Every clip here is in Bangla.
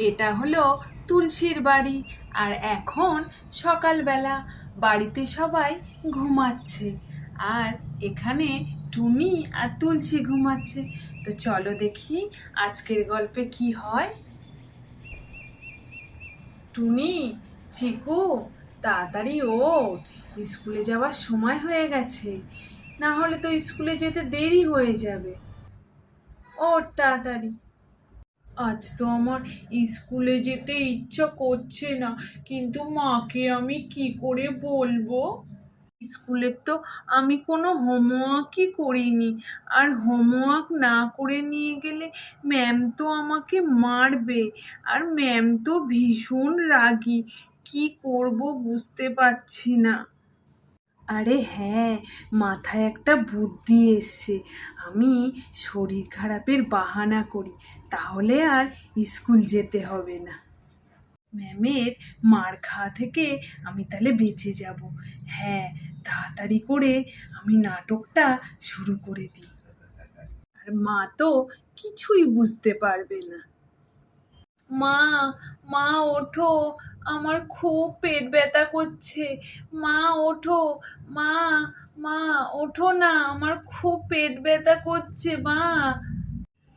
এটা হলো তুলসীর বাড়ি। আর এখন সকালবেলা, বাড়িতে সবাই ঘুমাচ্ছে, আর এখানে টুনি আর তুলসী ঘুমাচ্ছে। তো চলো দেখি আজকের গল্পে কি হয়। টুনি, চিকু, তাড়াতাড়ি ওঠ, স্কুলে যাওয়ার সময় হয়ে গেছে, না হলে তো স্কুলে যেতে দেরি হয়ে যাবে। ওঠ তাড়াতাড়ি। আজ তো আমার স্কুলে যেতে ইচ্ছা করছে না, কিন্তু মাকে আমি কি করে বলবো? স্কুলের তো আমি কোনো হোমওয়ার্কই করিনি, আর হোমওয়ার্ক না করে নিয়ে গেলে ম্যাম তো আমাকে মারবে, আর ম্যাম তো ভীষণ রাগী। কি করব বুঝতে পারছি না। আরে হ্যাঁ, মাথায় একটা বুদ্ধি এসছে। আমি শরীর খারাপের বাহানা করি, তাহলে আর স্কুল যেতে হবে না। ম্যামের মার খাওয়া থেকে আমি তাহলে বেঁচে যাব। হ্যাঁ, তাড়াতাড়ি করে আমি নাটকটা শুরু করে দিই। আর মা তো কিছুই বুঝতে পারবে না। মা, মা ওঠো, আমার খুব পেট ব্যথা করছে। মা ওঠো, মা, মা ওঠো না, আমার খুব পেট ব্যথা করছে। মা,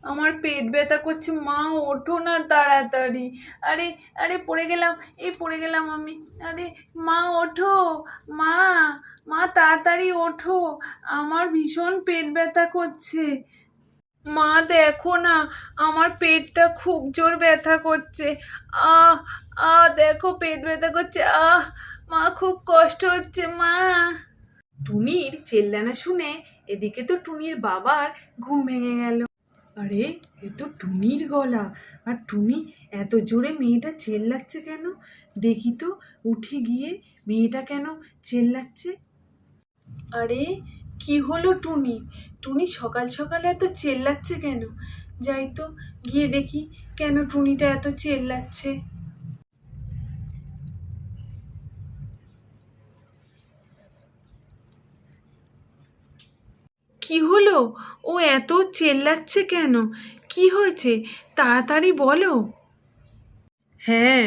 আমার পেট ব্যথা করছে, মা ওঠো না তাড়াতাড়ি। আরে, আরে পড়ে গেলাম, এই পড়ে গেলাম আমি। আরে মা ওঠো, মা, মা তাড়াতাড়ি ওঠো, আমার ভীষণ পেট ব্যথা করছে। মা দেখো না, আমার পেটটা খুব জোর ব্যথা করছে। আহ, দেখো পেট ব্যথা করছে। মা খুব কষ্ট হচ্ছে মা। টুনির চেল্লানা শুনে এদিকে তো টুনির বাবার ঘুম ভেঙে গেল। আরে, এ তো টুনির গলা। আর টুনি এত জোরে মেয়েটা চেল্লাচ্ছে কেন? দেখি তো, উঠে গিয়ে মেয়েটা কেন চেল্লাচ্ছে। আরে, কি হলো টুনি? টুনি সকাল সকাল এত চেল্লাচ্ছে কেন? যাই তো, গিয়ে দেখি কেন টুনিটা এত চেল্লাচ্ছে। কি হলো? ও এত চেল্লাচ্ছে কেন? কি হয়েছে? তাড়াতাড়ি বলো। হ্যাঁ,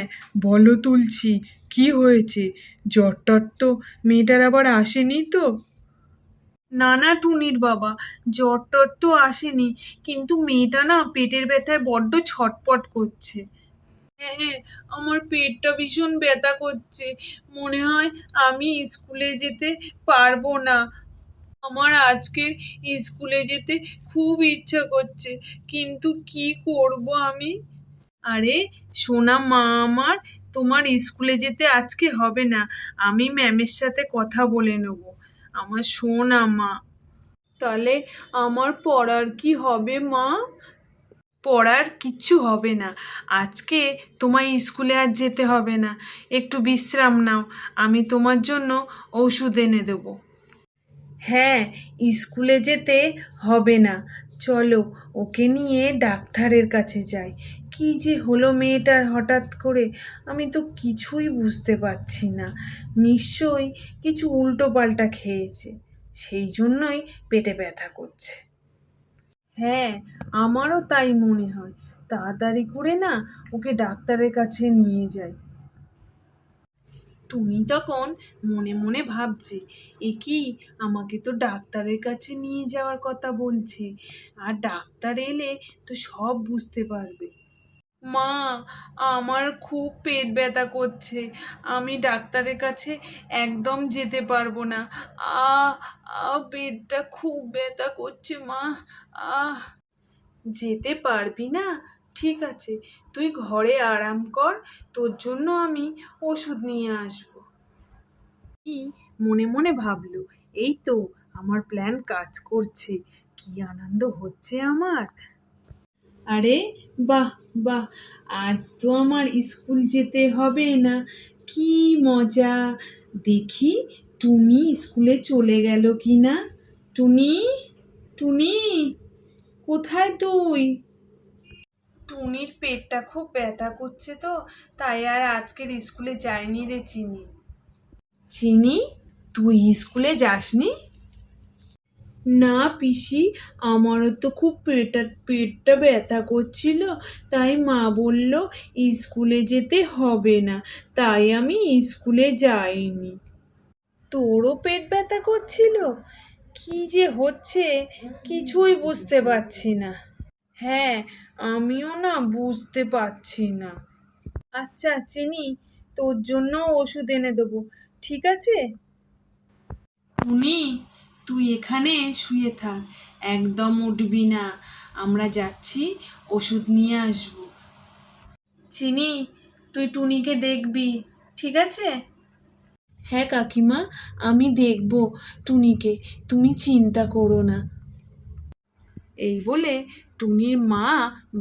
বলো তুলছি, কি হয়েছে? জ্বর টর তো মেয়েটার আবার আসেনি তো? না না টুনির বাবা, জ্বর টর তো আসেনি, কিন্তু মেয়েটা না পেটের ব্যথায় বড্ড ছটপট করছে। হ্যাঁ, আমার পেটটা ভীষণ ব্যথা করছে, মনে হয় আমি স্কুলে যেতে পারবো না। আমার আজকের স্কুলে যেতে খুব ইচ্ছা করছে, কিন্তু কি করব আমি? আরে সোনা মা আমার, তোমার স্কুলে যেতে আজকে হবে না, আমি ম্যামের সাথে কথা বলে নেব। আমার সোনা মা। তাহলে আমার পড়ার কি হবে মা? পড়ার কিচ্ছু হবে না, আজকে তোমার স্কুলে আর যেতে হবে না। একটু বিশ্রাম নাও, আমি তোমার জন্য ওষুধ এনে দেবো। হ্যাঁ, স্কুলে যেতে হবে না, চলো ওকে নিয়ে ডাক্তারের কাছে যাই। কি যে হলো মেয়েটার হঠাৎ করে, আমি তো কিছুই বুঝতে পারছি না। নিশ্চয়ই কিছু উল্টো পাল্টা খেয়েছে, সেই জন্যই পেটে ব্যথা করছে। হ্যাঁ, আমারও তাই মনে হয়। তাড়াতাড়ি করে না ওকে ডাক্তারের কাছে নিয়ে যাই। টুনি তখন মনে মনে ভাবছে, এ কি, আমাকে তো ডাক্তারের কাছে নিয়ে যাওয়ার কথা বলছে, আর ডাক্তার এলে তো সব বুঝতে পারবে। মা, আমার খুব পেট ব্যথা করছে, আমি ডাক্তারের কাছে একদম যেতে পারবো না। আহ, পেটটা খুব ব্যথা করছে মা। আহ, যেতে পারবি না? ঠিক আছে, তুই ঘরে আরাম কর, তোর জন্য আমি ওষুধ নিয়ে আসবো। কি মনে মনে ভাবলো, এই তো আমার প্ল্যান কাজ করছে, কি আনন্দ হচ্ছে আমার। আরে বাহ, বাহ, আজ তো আমার স্কুল যেতে হবে না, কি মজা। দেখি টুনি স্কুলে চলে গেল কি না। টুনি, টুনি, কোথায় তুই? টুনির পেটটা খুব ব্যথা করছে তো, তাই আর আজকের স্কুলে যায়নি রে চিনি। চিনি, তুই স্কুলে যাসনি? না পিসি, আমারও তো খুব পেটটা ব্যথা করছিল, তাই মা বলল স্কুলে যেতে হবে না, তাই আমি স্কুলে যাইনি। তোরও পেট ব্যথা করছিল? কি যে হচ্ছে কিছুই বুঝতে পারছি না। হ্যাঁ, আমিও না বুঝতে পারছি না। আচ্ছা চিনি, তোর জন্য ওষুধ এনে দেবো, ঠিক আছে? টুনি, তুই এখানে শুয়ে থাক, একদম উঠবি না। আমরা যাচ্ছি, ওষুধ নিয়ে আসবো। চিনি, তুই টুনিকে দেখবি, ঠিক আছে? হ্যাঁ কাকিমা, আমি দেখব টুনিকে, তুমি চিন্তা করো না। এই বলে টুনির মা,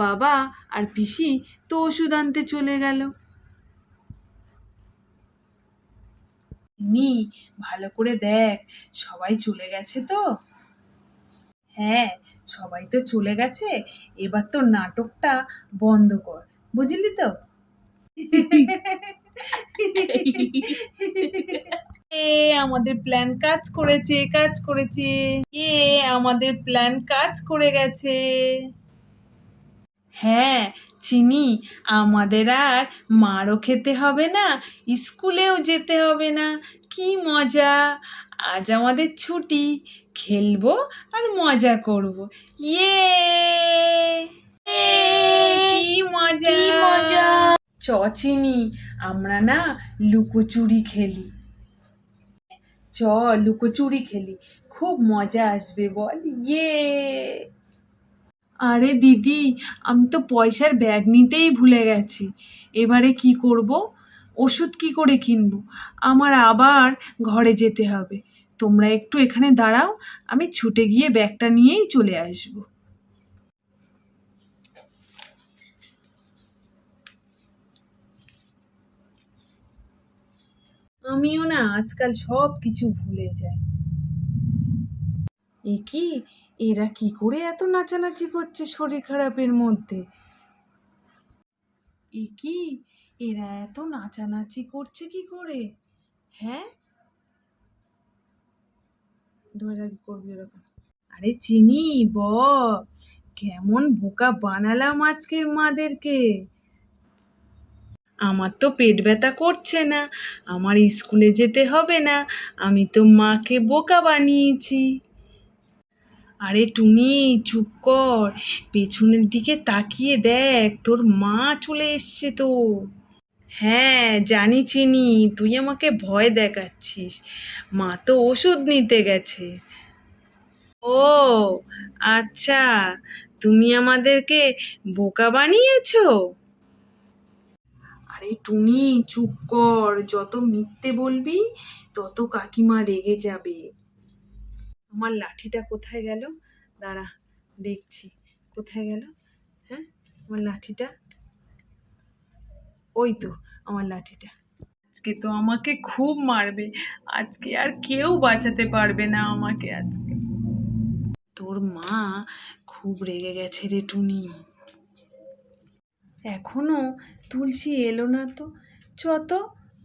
বাবা আর পিসি তো ওষুধ আনতে চলে গেল। নি, ভালো করে দেখ, সবাই চলে গেছে তো? হ্যাঁ, সবাই তো চলে গেছে, এবার তো নাটকটা বন্ধ কর, বুঝলি তো? এ আমাদের প্ল্যান কাজ করেছে, কাজ করেছে। এ আমাদের প্ল্যান কাজ করে গেছে। হ্যাঁ চিনি, আমাদের আর মারও খেতে হবে না, স্কুলেও যেতে হবে না। কি মজা! আজ আমাদের ছুটি, খেলবো আর মজা করব। ইয়ে, কি মজা! চ চিনি, আমরা না লুকোচুরি খেলি। চ, লুকোচুরি খেলি, খুব মজা আসবে, বল ইয়ে। আরে দিদি, আমি তো পয়সার ব্যাগ নিতেই ভুলে গেছি, এবারে কি করব? ওষুধ কি করে কিনবো? আমার আবার ঘরে যেতে হবে। তোমরা একটু এখানে দাঁড়াও, আমি ছুটে গিয়ে ব্যাগটা নিয়েই চলে আসবো। আমিও না আজকাল সব কিছু ভুলে যাই। এ কি, এরা কি করে এত নাচানাচি করছে শরীর খারাপের মধ্যে? এ কি, এরা এত নাচানাচি করছে কি করে? হ্যাঁ, ধরে রাখবি, করবি ওরকম। আরে চিনি, কেমন বোকা বানালাম আজকের মাদেরকে। আমার তো পেট ব্যথা করছে না, আমার স্কুলে যেতে হবে না, আমি তো মাকে বোকা বানিয়েছি। আরে টুনি, চুপ কর, পেছনের দিকে তাকিয়ে দেখ, তোর মা চলে এসছে তো। হ্যাঁ জানি চিনি, তুই আমাকে ভয় দেখাচ্ছিস, মা তো ওষুধ নিতে গেছে। ও আচ্ছা, তুমি আমাদেরকে বোকা বানিয়েছো। আরে টুনি, চুপ কর, যত মিথ্যে বলবি তত কাকিমা রেগে যাবে। আমার লাঠিটা কোথায় গেল? দাঁড়া, দেখছি কোথায় গেল। হ্যাঁ, আমার লাঠিটা, ওই তো আমার লাঠিটা। আজকে তো আমাকে খুব মারবে, আজকে আর কেউ বাঁচাতে পারবে না আমাকে আজকে। তোর মা খুব রেগে গেছে রে টুনি। এখনো তুলসী এলো না তো, চ তো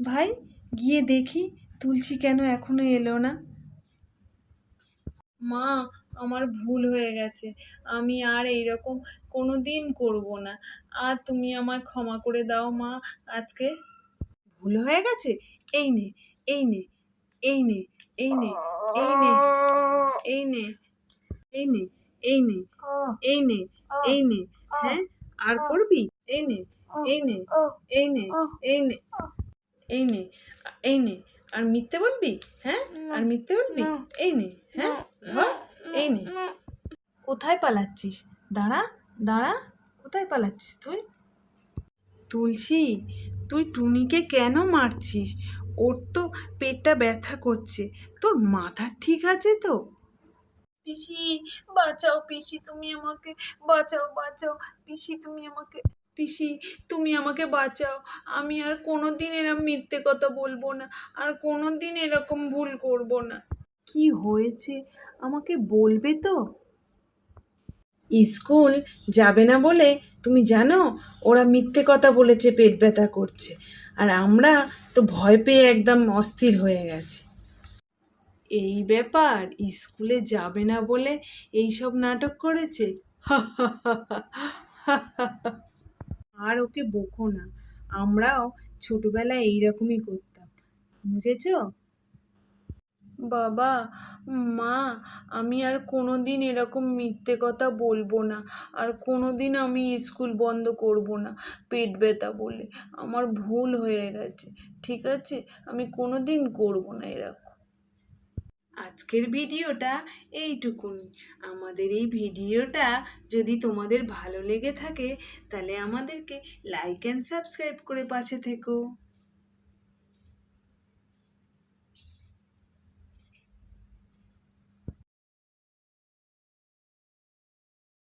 ভাই, গিয়ে দেখি তুলসী কেন এখনো এলো না। মা, আমার ভুল হয়ে গেছে, আমি আর এইরকম কোনো দিন করবো না, আর তুমি আমায় ক্ষমা করে দাও মা আজকে। ভুল হয়ে গেছে, এই নে, এই নে, এই নে, এই নে, এই নে, এই নে, এই নে, এই নে, এই নে, এই নে। হ্যাঁ, আর করবি? এই নে, এই নে, এই নে, এই নে, এই নে, এই নে। আর মিথ্যে বলবি? হ্যাঁ, আর মিথ্যে বলবি? এই নে, হ্যাঁ, ধর, এই নে। কোথায় পালাচ্ছিস? দাঁড়া, দাঁড়া, কোথায় পালাচ্ছিস তুই? তুলসী, তুই টুনিকে কেন মারছিস? ওর তো পেটটা ব্যথা করছে, তোর মাথা ঠিক আছে তো? পিসি, বাঁচাও পিসি, তুমি আমাকে বাঁচাও, বাঁচাও পিসি, তুমি আমাকে, পিসি তুমি আমাকে বাঁচাও, আমি আর কোনোদিন এরকম মিথ্যে কথা বলবো না, আর কোনোদিন এরকম ভুল করব না। কি হয়েছে আমাকে বলবে তো? স্কুল যাবে না বলে তুমি জানো, ওরা মিথ্যে কথা বলেছে পেট ব্যথা করছে, আর আমরা তো ভয় পেয়ে একদম অস্থির হয়ে গেছি। এই ব্যাপার, স্কুলে যাবে না বলে এইসব নাটক করেছে। আর ওকে বকো না, আমরাও ছোটবেলায় এইরকমই করতাম, বুঝেছো? বাবা, মা, আমি আর কোনোদিন এরকম মিথ্যে কথা বলবো না, আর কোনোদিন আমি স্কুল বন্ধ করব না পেট ব্যথা বলে। আমার ভুল হয়ে গেছে, ঠিক আছে? আমি কোনোদিন করব না এরকম। আজকের ভিডিওটা এইটুকুনি। আমাদের এই ভিডিওটা যদি তোমাদের ভালো লেগে থাকে তাহলে আমাদেরকে লাইক অ্যান্ড সাবস্ক্রাইব করে পাশে থেকো।